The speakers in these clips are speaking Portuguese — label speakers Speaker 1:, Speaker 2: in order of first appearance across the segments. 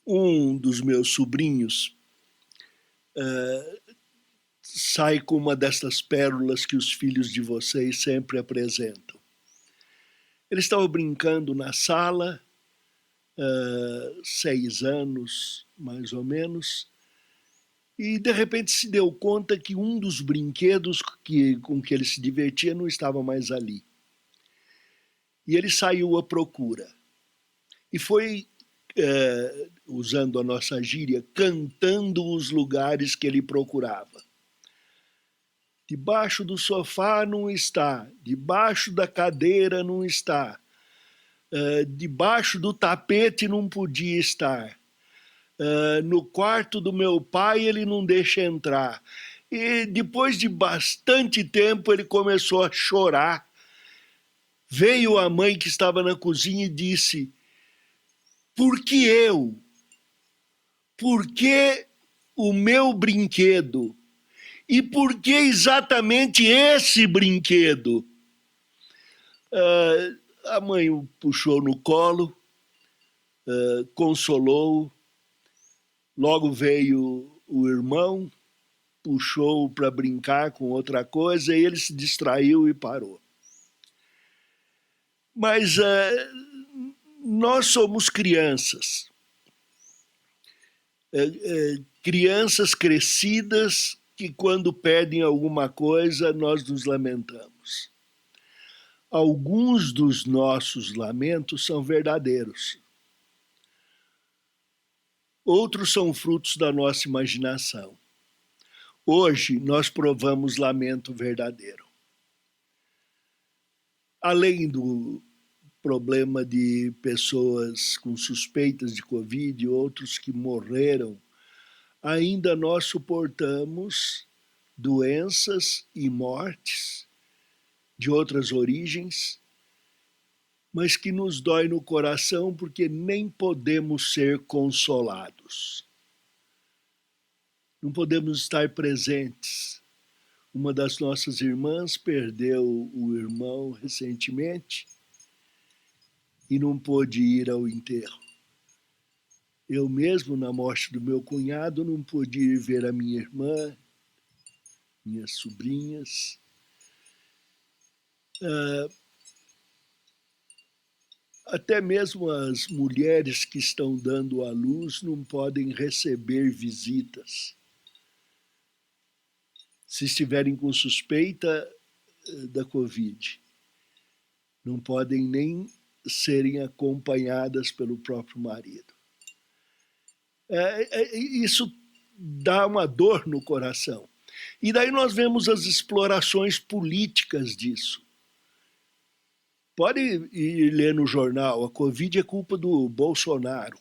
Speaker 1: Um dos meus sobrinhos sai com uma dessas pérolas que os filhos de vocês sempre apresentam. Ele estava brincando na sala, 6 anos, mais ou menos, e de repente se deu conta que um dos brinquedos com que ele se divertia não estava mais ali. E ele saiu à procura. E foi, usando a nossa gíria, cantando os lugares que ele procurava. Debaixo do sofá não está, debaixo da cadeira não está, debaixo do tapete não podia estar, no quarto do meu pai ele não deixa entrar. E depois de bastante tempo ele começou a chorar. Veio a mãe que estava na cozinha e disse: por que eu? Por que o meu brinquedo? E por que exatamente esse brinquedo? A mãe o puxou no colo, consolou-o. Logo veio o irmão, puxou-o para brincar com outra coisa e ele se distraiu e parou. Mas nós somos crianças. Crianças crescidas que quando perdem alguma coisa nós nos lamentamos. Alguns dos nossos lamentos são verdadeiros. Outros são frutos da nossa imaginação. Hoje nós provamos lamento verdadeiro. Além do problema de pessoas com suspeitas de Covid e outros que morreram, ainda nós suportamos doenças e mortes de outras origens, mas que nos dói no coração porque nem podemos ser consolados. Não podemos estar presentes. Uma das nossas irmãs perdeu o irmão recentemente e não pôde ir ao enterro. Eu mesmo, na morte do meu cunhado, não pude ir ver a minha irmã, minhas sobrinhas. Até mesmo as mulheres que estão dando à luz não podem receber visitas. Se estiverem com suspeita da Covid, não podem nem serem acompanhadas pelo próprio marido. Isso dá uma dor no coração. E daí nós vemos as explorações políticas disso. Pode ir ler no jornal, a Covid é culpa do Bolsonaro.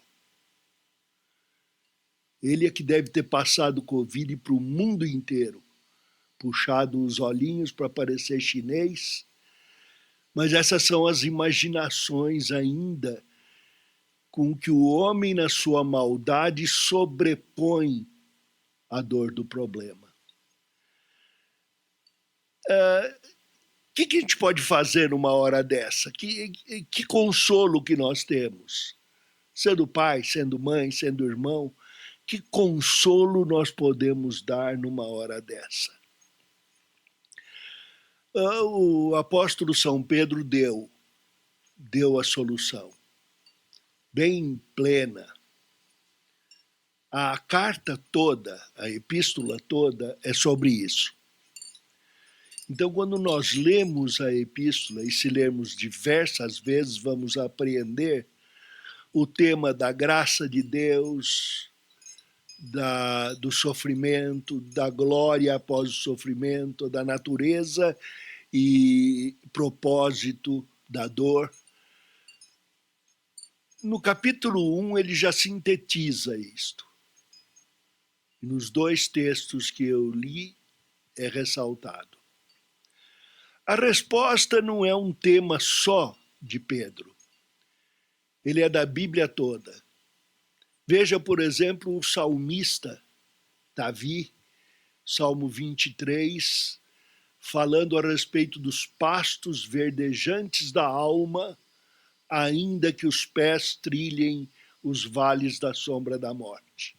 Speaker 1: Ele é que deve ter passado Covid para o mundo inteiro, puxado os olhinhos para parecer chinês. Mas essas são as imaginações ainda com que o homem, na sua maldade, sobrepõe a dor do problema. O que a gente pode fazer numa hora dessa? Que consolo que nós temos? Sendo pai, sendo mãe, sendo irmão, que consolo nós podemos dar numa hora dessa? O apóstolo São Pedro deu a solução, bem plena. A carta toda, a epístola toda é sobre isso. Então, quando nós lemos a epístola, e se lermos diversas vezes, vamos apreender o tema da graça de Deus, do sofrimento, da glória após o sofrimento, da natureza e propósito da dor. No capítulo 1, ele já sintetiza isto. Nos 2 textos que eu li, é ressaltado. A resposta não é um tema só de Pedro. Ele é da Bíblia toda. Veja, por exemplo, o salmista Davi, Salmo 23, falando a respeito dos pastos verdejantes da alma, ainda que os pés trilhem os vales da sombra da morte.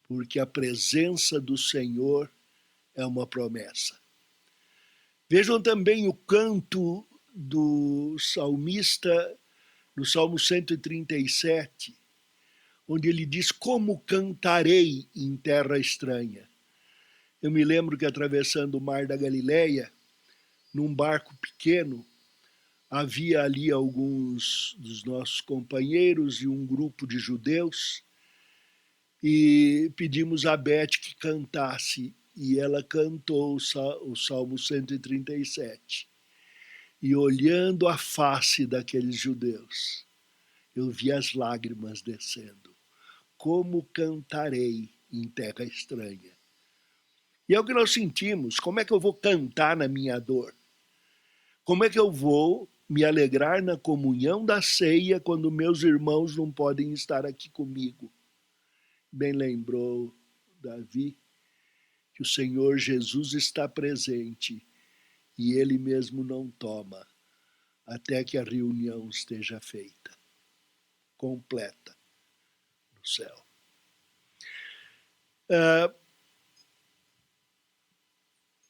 Speaker 1: Porque a presença do Senhor é uma promessa. Vejam também o canto do salmista, no Salmo 137, onde ele diz: como cantarei em terra estranha. Eu me lembro que atravessando o mar da Galileia, num barco pequeno, havia ali alguns dos nossos companheiros e um grupo de judeus, e pedimos a Beth que cantasse, e ela cantou o Salmo 137. E olhando a face daqueles judeus, eu vi as lágrimas descendo. Como cantarei em terra estranha? E é o que nós sentimos. Como é que eu vou cantar na minha dor? Como é que eu vou me alegrar na comunhão da ceia quando meus irmãos não podem estar aqui comigo? Bem lembrou Davi que o Senhor Jesus está presente e ele mesmo não toma até que a reunião esteja feita, completa, no céu.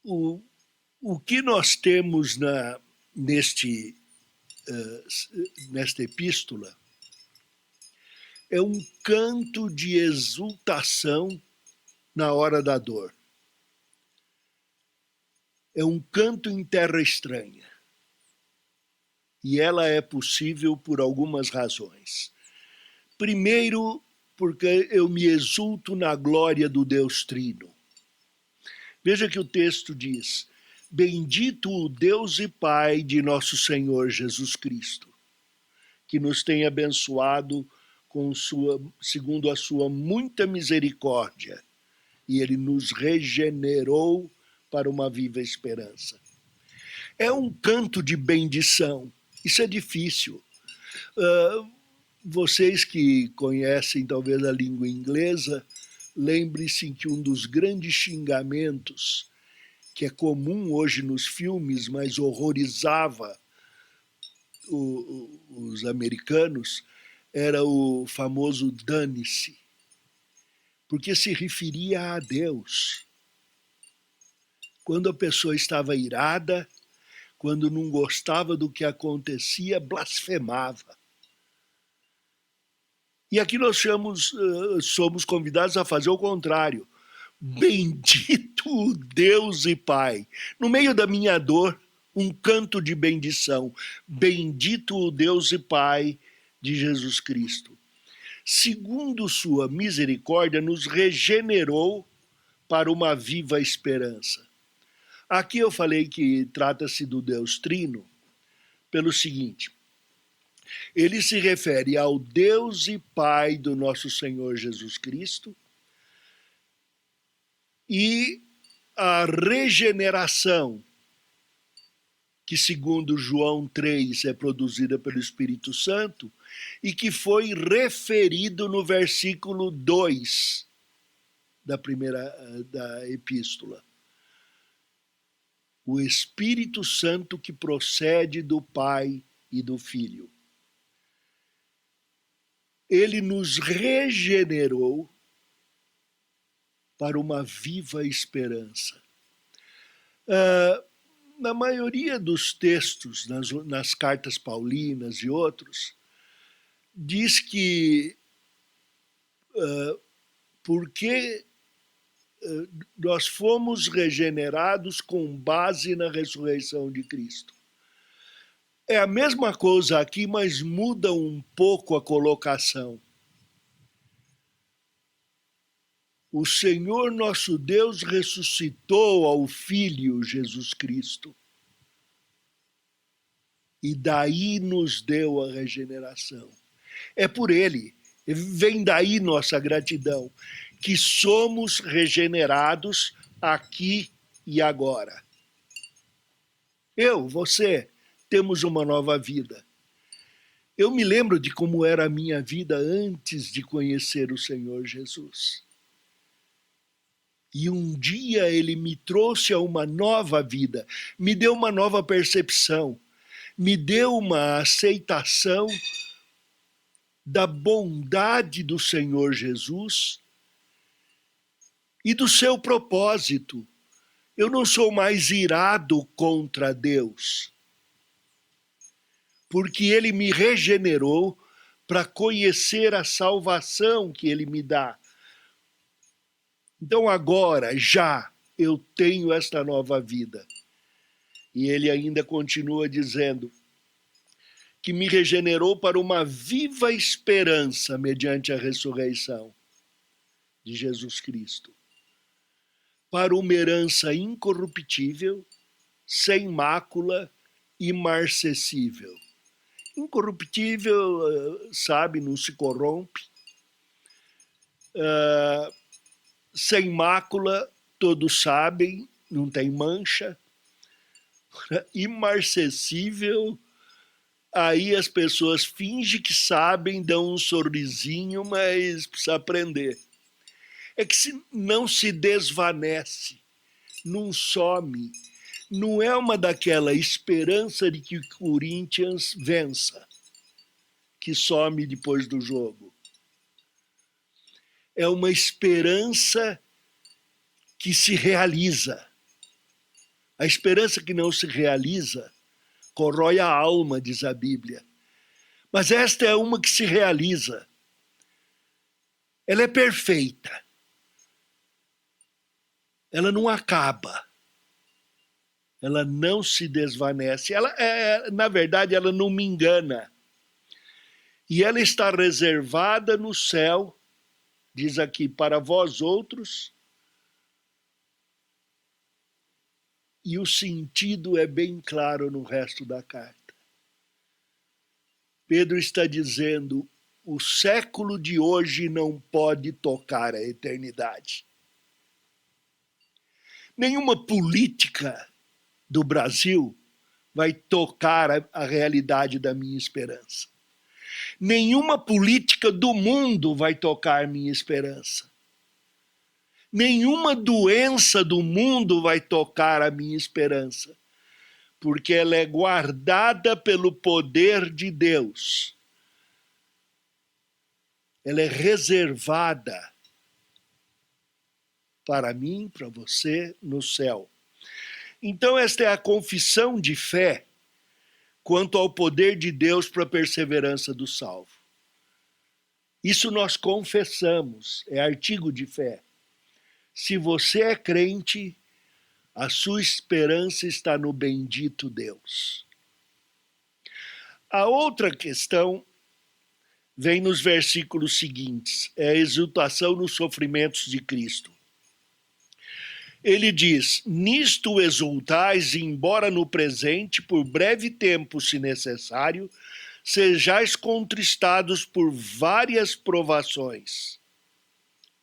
Speaker 1: O que nós temos nesta epístola é um canto de exultação na hora da dor. É um canto em terra estranha. E ela é possível por algumas razões. Primeiro, porque eu me exulto na glória do Deus Trino. Veja que o texto diz: bendito o Deus e Pai de nosso Senhor Jesus Cristo, que nos tem abençoado segundo a sua muita misericórdia, e ele nos regenerou para uma viva esperança. É um canto de bendição. Isso é difícil. Vocês que conhecem talvez a língua inglesa, lembre-se que um dos grandes xingamentos, que é comum hoje nos filmes, mas horrorizava os americanos, era o famoso dane-se, porque se referia a Deus. Quando a pessoa estava irada, quando não gostava do que acontecia, blasfemava. E aqui nós somos convidados a fazer o contrário. Bendito Deus e Pai. No meio da minha dor, um canto de bendição. Bendito o Deus e Pai de Jesus Cristo. Segundo sua misericórdia, nos regenerou para uma viva esperança. Aqui eu falei que trata-se do Deus Trino pelo seguinte: ele se refere ao Deus e Pai do nosso Senhor Jesus Cristo e a regeneração, que segundo João 3 é produzida pelo Espírito Santo e que foi referido no versículo 2 da epístola. O Espírito Santo que procede do Pai e do Filho. Ele nos regenerou para uma viva esperança. Na maioria dos textos, nas cartas paulinas e outros, diz que porque nós fomos regenerados com base na ressurreição de Cristo. É a mesma coisa aqui, mas muda um pouco a colocação. O Senhor nosso Deus ressuscitou ao Filho Jesus Cristo. E daí nos deu a regeneração. É por ele, vem daí nossa gratidão, que somos regenerados aqui e agora. Você, temos uma nova vida. Eu me lembro de como era a minha vida antes de conhecer o Senhor Jesus. E um dia ele me trouxe a uma nova vida, me deu uma nova percepção, me deu uma aceitação da bondade do Senhor Jesus e do seu propósito. Eu não sou mais irado contra Deus, porque Ele me regenerou para conhecer a salvação que Ele me dá. Então agora, já, eu tenho esta nova vida. E Ele ainda continua dizendo que me regenerou para uma viva esperança mediante a ressurreição de Jesus Cristo, para uma herança incorruptível, sem mácula, imarcessível. Incorruptível, sabe, não se corrompe. Sem mácula, todos sabem, não tem mancha. Imarcessível, aí as pessoas fingem que sabem, dão um sorrisinho, mas precisa aprender. É que não se desvanece, não some, não é uma daquela esperança de que o Corinthians vença, que some depois do jogo. É uma esperança que se realiza. A esperança que não se realiza corrói a alma, diz a Bíblia. Mas esta é uma que se realiza. Ela é perfeita. Ela não acaba. Ela não se desvanece. Na verdade, ela não me engana. E ela está reservada no céu, diz aqui, para vós outros. E o sentido é bem claro no resto da carta. Pedro está dizendo, o século de hoje não pode tocar a eternidade. Nenhuma política do Brasil vai tocar a realidade da minha esperança. Nenhuma política do mundo vai tocar minha esperança. Nenhuma doença do mundo vai tocar a minha esperança, porque ela é guardada pelo poder de Deus. Ela é reservada para mim, para você, no céu. Então esta é a confissão de fé quanto ao poder de Deus para a perseverança do salvo. Isso nós confessamos, é artigo de fé. Se você é crente, a sua esperança está no bendito Deus. A outra questão vem nos versículos seguintes, é a exultação nos sofrimentos de Cristo. Ele diz, nisto exultais, embora no presente, por breve tempo, se necessário, sejais contristados por várias provações.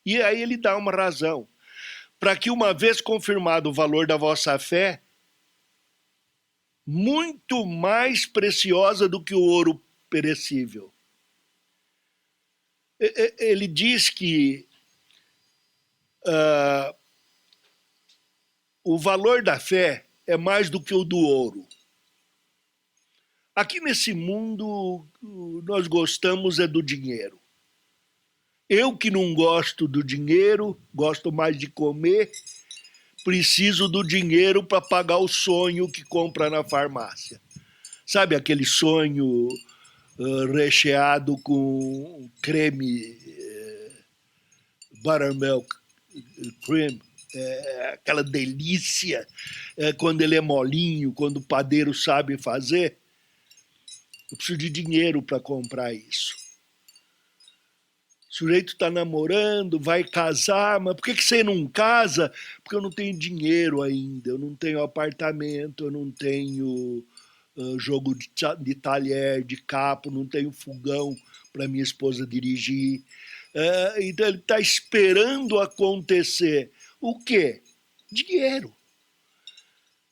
Speaker 1: E aí ele dá uma razão. Para que, uma vez confirmado o valor da vossa fé, muito mais preciosa do que o ouro perecível. Ele diz que o valor da fé é mais do que o do ouro. Aqui nesse mundo, nós gostamos é do dinheiro. Eu que não gosto do dinheiro, gosto mais de comer, preciso do dinheiro para pagar o sonho que compra na farmácia. Sabe aquele sonho recheado com creme, buttermilk cream, aquela delícia, quando ele é molinho, quando o padeiro sabe fazer? Eu preciso de dinheiro para comprar isso. O sujeito está namorando, vai casar, mas por que você não casa? Porque eu não tenho dinheiro ainda, eu não tenho apartamento, eu não tenho jogo de talher, de capo, não tenho fogão para minha esposa dirigir. Então ele está esperando acontecer. O quê? Dinheiro.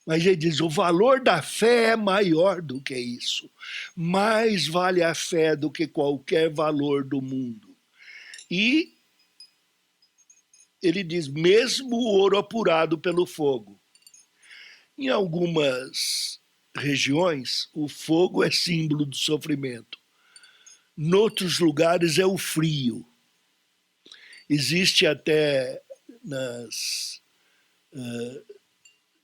Speaker 1: Mas ele diz, o valor da fé é maior do que isso. Mais vale a fé do que qualquer valor do mundo. E ele diz, mesmo o ouro apurado pelo fogo. Em algumas regiões, o fogo é símbolo do sofrimento. Noutros lugares é o frio. Existe até nas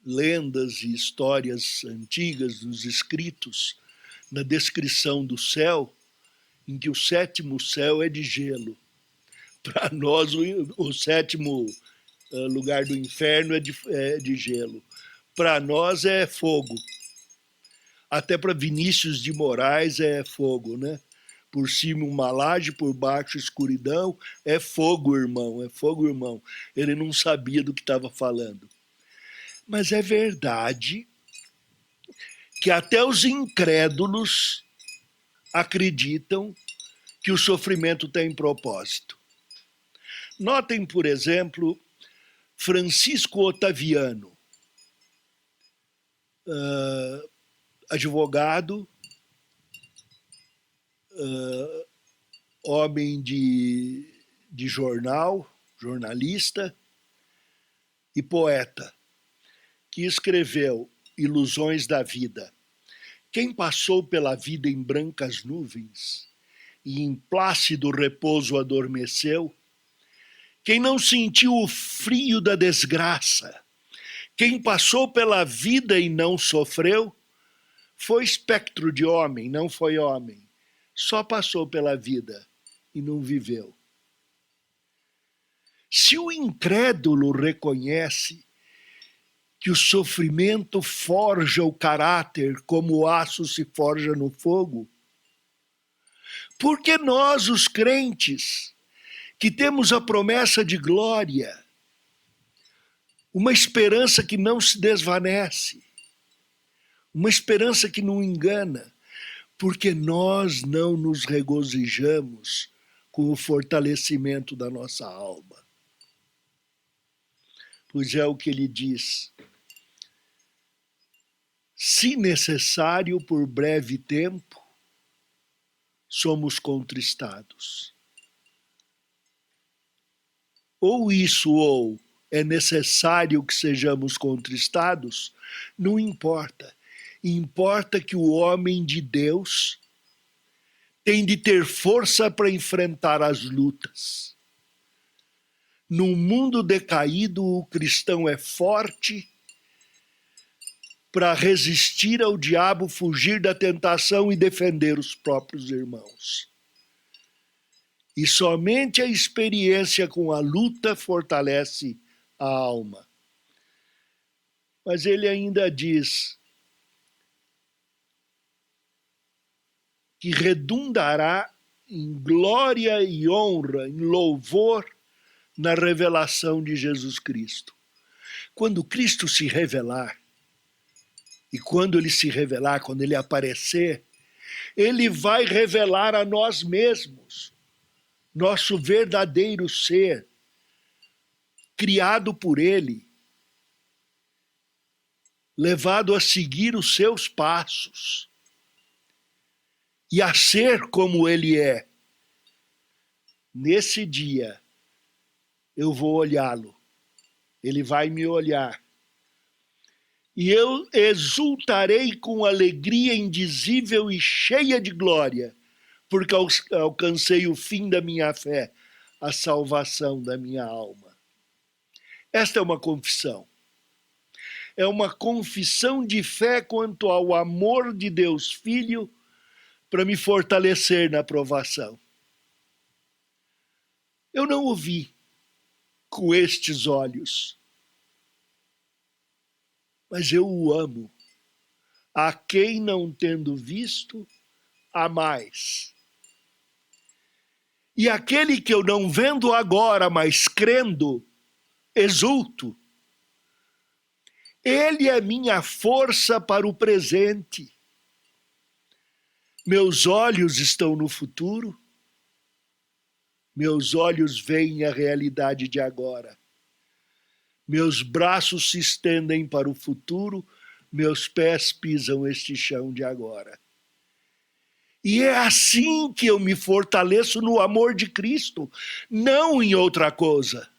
Speaker 1: lendas e histórias antigas, nos escritos, na descrição do céu, em que o sétimo céu é de gelo. Para nós, o sétimo lugar do inferno é de gelo. Para nós é fogo. Até para Vinícius de Moraes é fogo, né? Por cima uma laje, por baixo escuridão, é fogo, irmão, é fogo, irmão. Ele não sabia do que estava falando. Mas é verdade que até os incrédulos acreditam que o sofrimento tem propósito. Notem, por exemplo, Francisco Otaviano, advogado, homem de jornal, jornalista e poeta, que escreveu Ilusões da Vida. Quem passou pela vida em brancas nuvens e em plácido repouso adormeceu, quem não sentiu o frio da desgraça, quem passou pela vida e não sofreu, foi espectro de homem, não foi homem. Só passou pela vida e não viveu. Se o incrédulo reconhece que o sofrimento forja o caráter como o aço se forja no fogo, por que nós, os crentes, que temos a promessa de glória, uma esperança que não se desvanece, uma esperança que não engana, porque nós não nos regozijamos com o fortalecimento da nossa alma? Pois é o que ele diz: se necessário por breve tempo, somos contristados. Ou isso, ou é necessário que sejamos contristados, não importa. Importa que o homem de Deus tem de ter força para enfrentar as lutas. Num mundo decaído, o cristão é forte para resistir ao diabo, fugir da tentação e defender os próprios irmãos. E somente a experiência com a luta fortalece a alma. Mas ele ainda diz que redundará em glória e honra, em louvor, na revelação de Jesus Cristo. Quando Cristo se revelar, e quando ele se revelar, quando ele aparecer, ele vai revelar a nós mesmos, nosso verdadeiro ser, criado por ele, levado a seguir os seus passos e a ser como ele é. Nesse dia, eu vou olhá-lo, ele vai me olhar, e eu exultarei com alegria indizível e cheia de glória, porque alcancei o fim da minha fé, a salvação da minha alma. Esta é uma confissão. É uma confissão de fé quanto ao amor de Deus Filho para me fortalecer na provação. Eu não o vi com estes olhos, mas eu o amo. A quem não tendo visto, há mais. E aquele que eu não vendo agora, mas crendo, exulto. Ele é minha força para o presente. Meus olhos estão no futuro. Meus olhos veem a realidade de agora. Meus braços se estendem para o futuro. Meus pés pisam este chão de agora. E é assim que eu me fortaleço no amor de Cristo, não em outra coisa.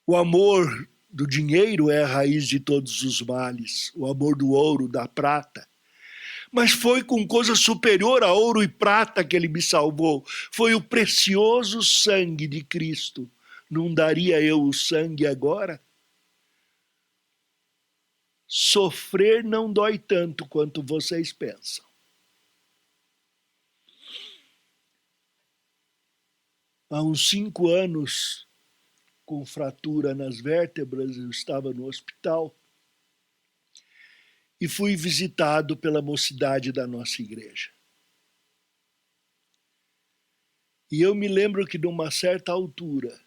Speaker 1: O amor do dinheiro é a raiz de todos os males, o amor do ouro, da prata. Mas foi com coisa superior a ouro e prata que ele me salvou. Foi o precioso sangue de Cristo. Não daria eu o sangue agora? Sofrer não dói tanto quanto vocês pensam. Há uns 5 anos, com fratura nas vértebras, eu estava no hospital e fui visitado pela mocidade da nossa igreja. E eu me lembro que, numa certa altura,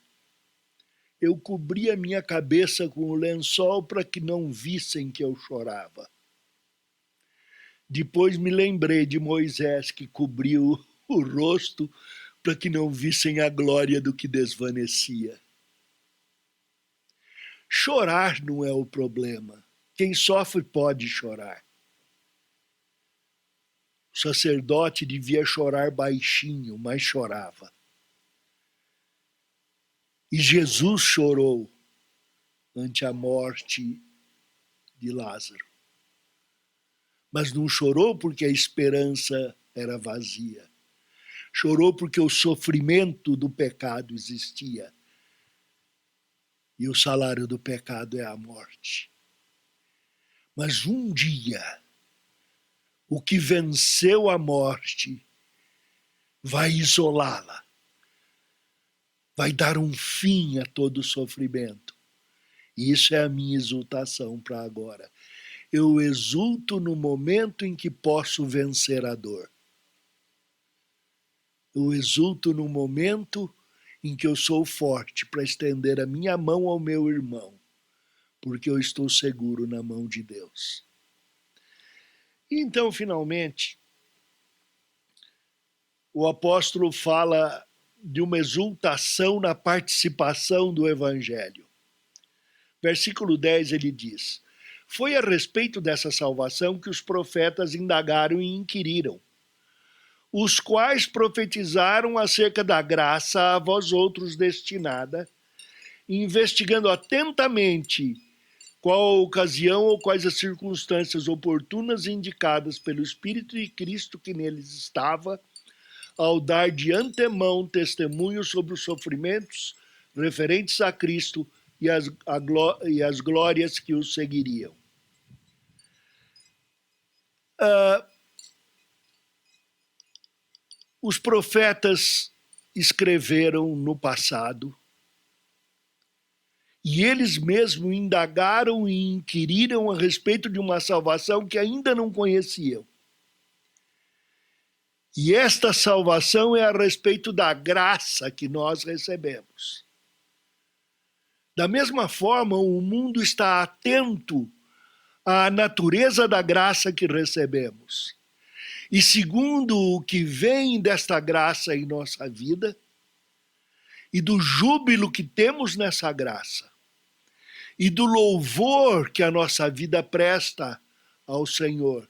Speaker 1: eu cobri a minha cabeça com o lençol para que não vissem que eu chorava. Depois me lembrei de Moisés, que cobriu o rosto para que não vissem a glória do que desvanecia. Chorar não é o problema. Quem sofre pode chorar. O sacerdote devia chorar baixinho, mas chorava. E Jesus chorou ante a morte de Lázaro. Mas não chorou porque a esperança era vazia. Chorou porque o sofrimento do pecado existia. E o salário do pecado é a morte. Mas um dia, o que venceu a morte vai isolá-la. Vai dar um fim a todo sofrimento. E isso é a minha exultação para agora. Eu exulto no momento em que posso vencer a dor. Eu exulto no momento em que eu sou forte para estender a minha mão ao meu irmão, porque eu estou seguro na mão de Deus. E então, finalmente, o apóstolo fala de uma exultação na participação do Evangelho. Versículo 10 ele diz: foi a respeito dessa salvação que os profetas indagaram e inquiriram, os quais profetizaram acerca da graça a vós outros destinada, investigando atentamente qual a ocasião ou quais as circunstâncias oportunas indicadas pelo Espírito de Cristo que neles estava, ao dar de antemão testemunho sobre os sofrimentos referentes a Cristo e as glórias que os seguiriam. Os profetas escreveram no passado e eles mesmos indagaram e inquiriram a respeito de uma salvação que ainda não conheciam. E esta salvação é a respeito da graça que nós recebemos. Da mesma forma, o mundo está atento à natureza da graça que recebemos. E segundo o que vem desta graça em nossa vida, e do júbilo que temos nessa graça, e do louvor que a nossa vida presta ao Senhor,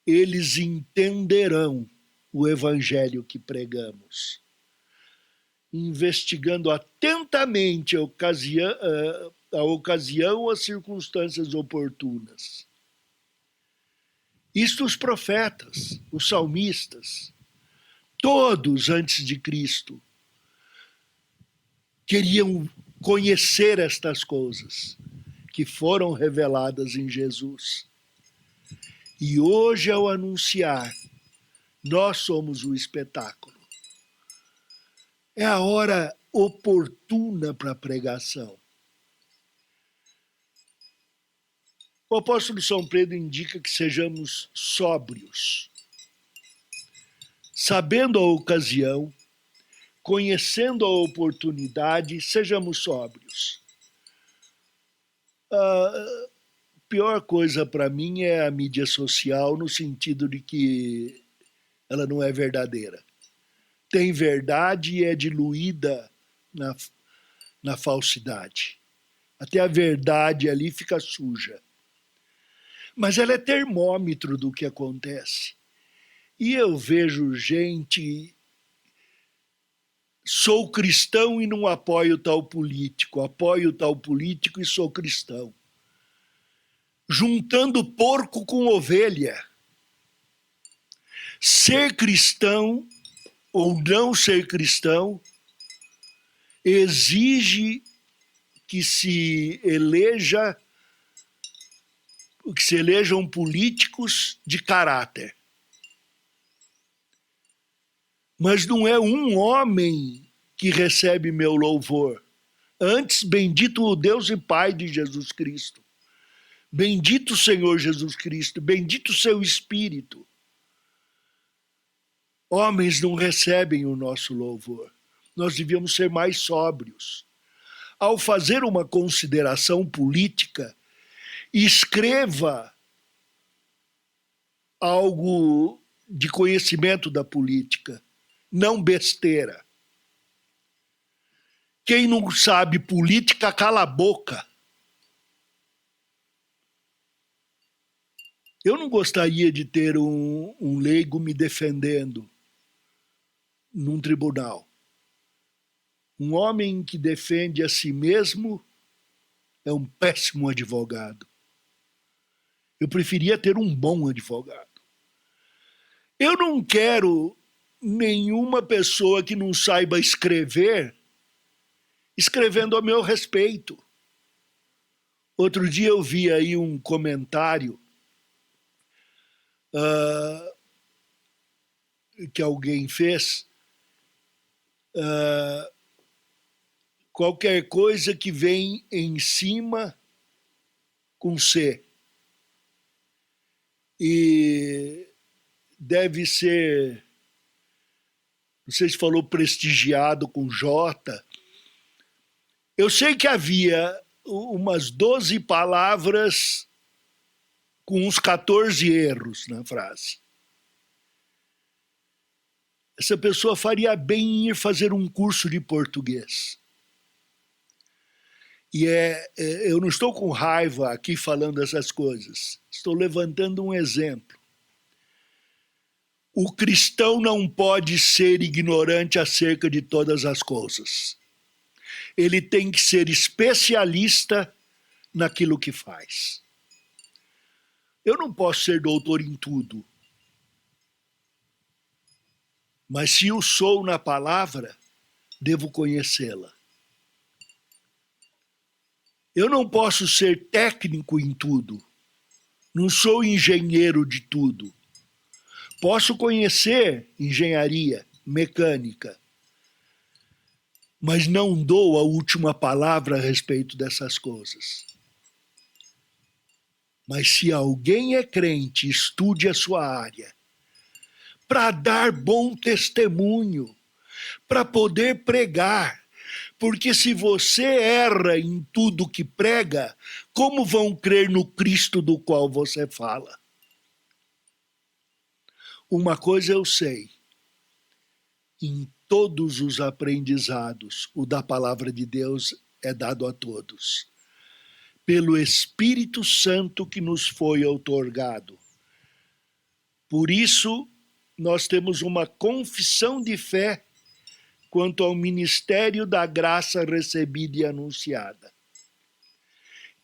Speaker 1: eles entenderão o evangelho que pregamos, investigando atentamente a ocasião, as circunstâncias oportunas. Isto os profetas, os salmistas, todos antes de Cristo, queriam conhecer estas coisas que foram reveladas em Jesus. E hoje, ao anunciar, nós somos o espetáculo. É a hora oportuna para a pregação. O apóstolo São Pedro indica que sejamos sóbrios, sabendo a ocasião, conhecendo a oportunidade, sejamos sóbrios. A pior coisa para mim é a mídia social, no sentido de que ela não é verdadeira. Tem verdade e é diluída na falsidade. Até a verdade ali fica suja. Mas ela é termômetro do que acontece. E eu vejo gente... Sou cristão e não apoio tal político e sou cristão. Juntando porco com ovelha. Ser cristão ou não ser cristão exige que se elejam políticos de caráter. Mas não é um homem que recebe meu louvor. Antes, bendito o Deus e Pai de Jesus Cristo. Bendito o Senhor Jesus Cristo, bendito o seu Espírito. Homens não recebem o nosso louvor. Nós devíamos ser mais sóbrios. Ao fazer uma consideração política, escreva algo de conhecimento da política, não besteira. Quem não sabe política, cala a boca. Eu não gostaria de ter um leigo me defendendo num tribunal. Um homem que defende a si mesmo é um péssimo advogado. Eu preferia ter um bom advogado. Eu não quero nenhuma pessoa que não saiba escrever escrevendo a meu respeito. Outro dia eu vi aí um comentário que alguém fez. Qualquer coisa que vem em cima com C. E deve ser, não sei se falou prestigiado com J. Eu sei que havia umas 12 palavras com uns 14 erros na frase. Essa pessoa faria bem em ir fazer um curso de português. E eu não estou com raiva aqui falando essas coisas. Estou levantando um exemplo. O cristão não pode ser ignorante acerca de todas as coisas. Ele tem que ser especialista naquilo que faz. Eu não posso ser doutor em tudo. Mas se eu sou na palavra, devo conhecê-la. Eu não posso ser técnico em tudo. Não sou engenheiro de tudo. Posso conhecer engenharia, mecânica, mas não dou a última palavra a respeito dessas coisas. Mas se alguém é crente, estude a sua área, para dar bom testemunho, para poder pregar. Porque se você erra em tudo que prega, como vão crer no Cristo do qual você fala? Uma coisa eu sei, em todos os aprendizados, o da palavra de Deus é dado a todos, pelo Espírito Santo que nos foi outorgado. Por isso, nós temos uma confissão de fé quanto ao ministério da graça recebida e anunciada.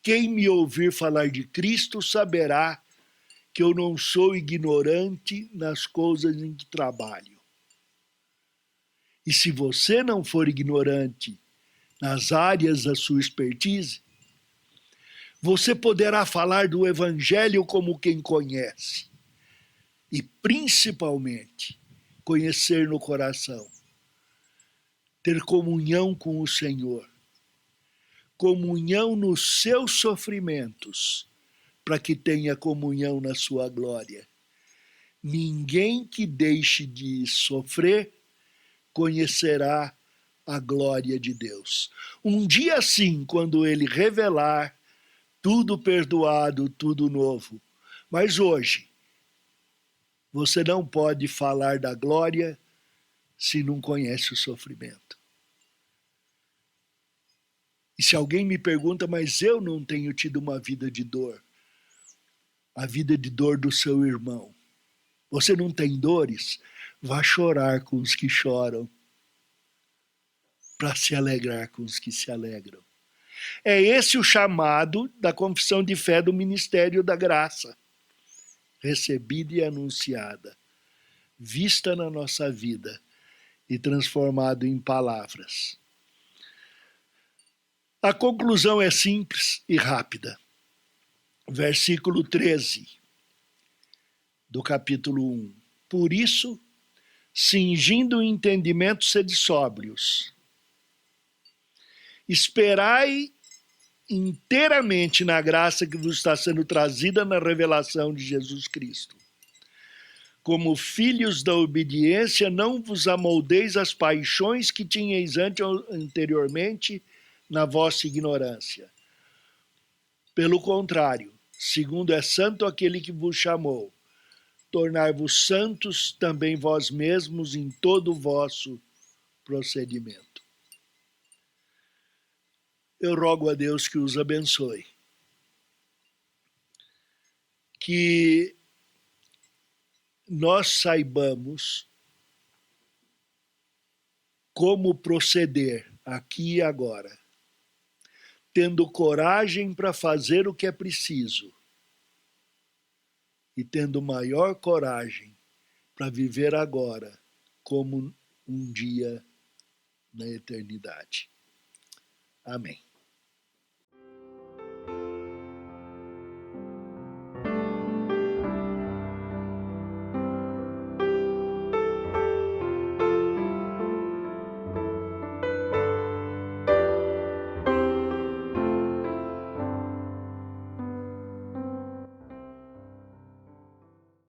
Speaker 1: Quem me ouvir falar de Cristo saberá que eu não sou ignorante nas coisas em que trabalho. E se você não for ignorante nas áreas da sua expertise, você poderá falar do Evangelho como quem conhece. E, principalmente, conhecer no coração. Ter comunhão com o Senhor. Comunhão nos seus sofrimentos, para que tenha comunhão na sua glória. Ninguém que deixe de sofrer conhecerá a glória de Deus. Um dia sim, quando ele revelar tudo perdoado, tudo novo. Mas hoje, você não pode falar da glória se não conhece o sofrimento. E se alguém me pergunta, mas eu não tenho tido uma vida de dor, a vida de dor do seu irmão. Você não tem dores? Vá chorar com os que choram, para se alegrar com os que se alegram. É esse o chamado da confissão de fé do ministério da graça, recebida e anunciada. vista na nossa vida e transformado em palavras. A conclusão é simples e rápida. Versículo 13 do capítulo 1. Por isso, cingindo o entendimento, sede sóbrios. Esperai inteiramente na graça que vos está sendo trazida na revelação de Jesus Cristo. Como filhos da obediência, não vos amoldeis às paixões que tinhais anteriormente na vossa ignorância. Pelo contrário, segundo é santo aquele que vos chamou, tornai-vos santos também vós mesmos em todo o vosso procedimento. Eu rogo a Deus que os abençoe, que nós saibamos como proceder aqui e agora, tendo coragem para fazer o que é preciso e tendo maior coragem para viver agora como um dia na eternidade. Amém.